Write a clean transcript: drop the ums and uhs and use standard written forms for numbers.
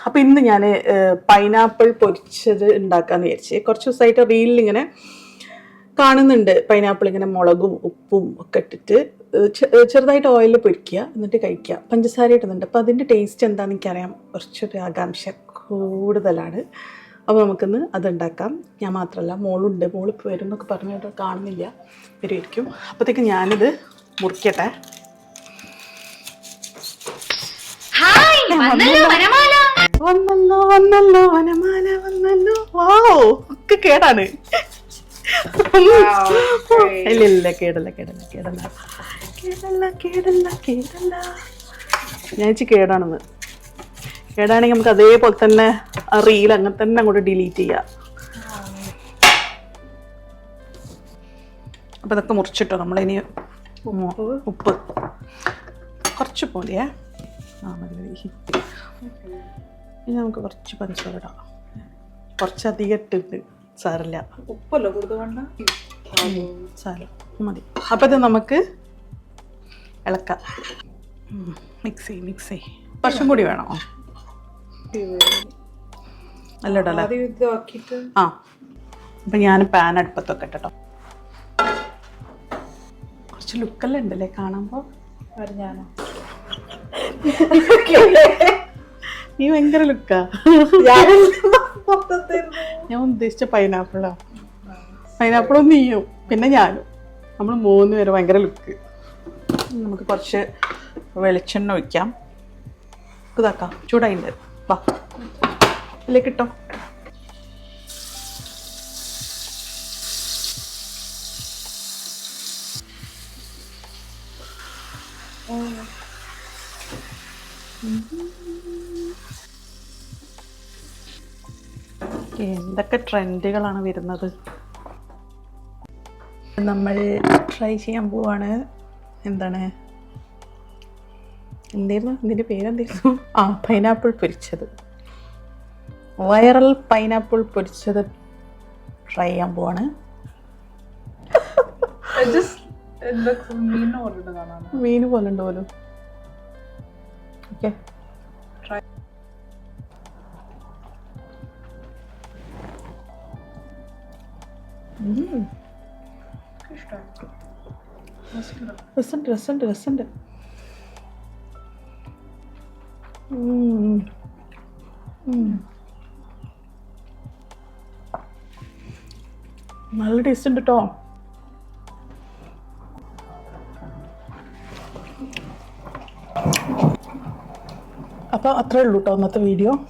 അപ്പോൾ ഇന്ന് ഞാൻ പൈനാപ്പിൾ പൊരിച്ചത് ഉണ്ടാക്കാമെന്ന് വിചാരിച്ച്. കുറച്ച് ദിവസമായിട്ട് റീലിൽ ഇങ്ങനെ കാണുന്നുണ്ട് പൈനാപ്പിൾ ഇങ്ങനെ മുളകും ഉപ്പും ഒക്കെ ഇട്ടിട്ട് ചെറുതായിട്ട് ഓയിലിൽ പൊരിക്കുക, എന്നിട്ട് കഴിക്കുക. പഞ്ചസാര ഇടുന്നുണ്ട്. അപ്പോൾ അതിൻ്റെ ടേസ്റ്റ് എന്താണെന്ന് എനിക്കറിയാം. കുറച്ചൊരു ആകാംക്ഷ കൂടുതലാണ്. അപ്പോൾ നമുക്കിന്ന് അതുണ്ടാക്കാം. ഞാൻ മാത്രമല്ല, മോളുണ്ട്. മോളിപ്പോൾ വരും എന്നൊക്കെ പറഞ്ഞിട്ട് കാണുന്നില്ല, വരുമായിരിക്കും. അപ്പോഴത്തേക്ക് ഞാനിത് മുറിക്കട്ടെ. വന്നല്ലോ വന്നല്ലോ വനമാല വന്നല്ലോ. വാവ്, ഒക്കെ കേടാണ്. ഇല്ല കേടല്ല കേടല്ല കേടല്ല കേടല്ല കേടല്ല കേടല്ല. ഞാൻ വെച്ച് കേടാണെന്ന്. കേടാണെങ്കിൽ നമുക്ക് അതേപോലെ തന്നെ ആ റീൽ അങ്ങനെ തന്നെ അങ്ങോട്ട് ഡിലീറ്റ് ചെയ്യാം. അപ്പം ഇതൊക്കെ മുറിച്ചിട്ടോ. നമ്മളിനി ഉപ്പ് കുറച്ച് പോലെയേ. ആ മതി. ഇനി നമുക്ക് കുറച്ച് പഞ്ചസാര ഇടാം. കുറച്ചധികം ഇട്ടിട്ട് സാരല്ല. ഉപ്പല്ലോ കൂടുതൽ വേണ്ട, സാരം മതി. അപ്പം ഇത് നമുക്ക് ഇളക്കാം. മിക്സ് ചെയ്യും. കുറച്ചും കൂടി വേണോ? നല്ല ഇടല്ലേ? ആ, അപ്പം ഞാൻ പാൻ അടുപ്പത്തൊക്കെ ഇട്ടോ. കുറച്ച് ലുക്കെല്ലാം ഉണ്ടല്ലേ കാണുമ്പോൾ. ഞാനോ? നീ ഭയങ്കര ലുക്കാ. ഞാൻ ഉദ്ദേശിച്ച പൈനാപ്പിളാ. പൈനാപ്പിളും നീയും പിന്നെ ഞാനും, നമ്മൾ 3 പേര് ഭയങ്കര ലുക്ക്. നമുക്ക് കുറച്ച് വെളിച്ചെണ്ണ ഒഴിക്കാം. ഇതാക്കാം. ചൂടായിട്ടുണ്ട്. വാ, ഇതിലേക്ക് ഇട്ടോ. എന്തൊക്കെ ട്രെൻഡുകളാണ് വരുന്നത്. നമ്മൾ ട്രൈ ചെയ്യാൻ പോവാണ്. എന്തായിരുന്നു ഇതിൻ്റെ പേരെന്തായിരുന്നു? ആ, പൈനാപ്പിൾ പൊരിച്ചത്. വൈറൽ പൈനാപ്പിൾ പൊരിച്ചത് ട്രൈ ചെയ്യാൻ പോവാണ്. മീൻ പോലെ ഉണ്ട് പോലും. ഓക്കെ, രസമുണ്ട്. നല്ല ടേസ്റ്റ് ഉണ്ട് കേട്ടോ. അപ്പോൾ അത്രേ ഉള്ളൂ കേട്ടോ ഇന്നത്തെ വീഡിയോ.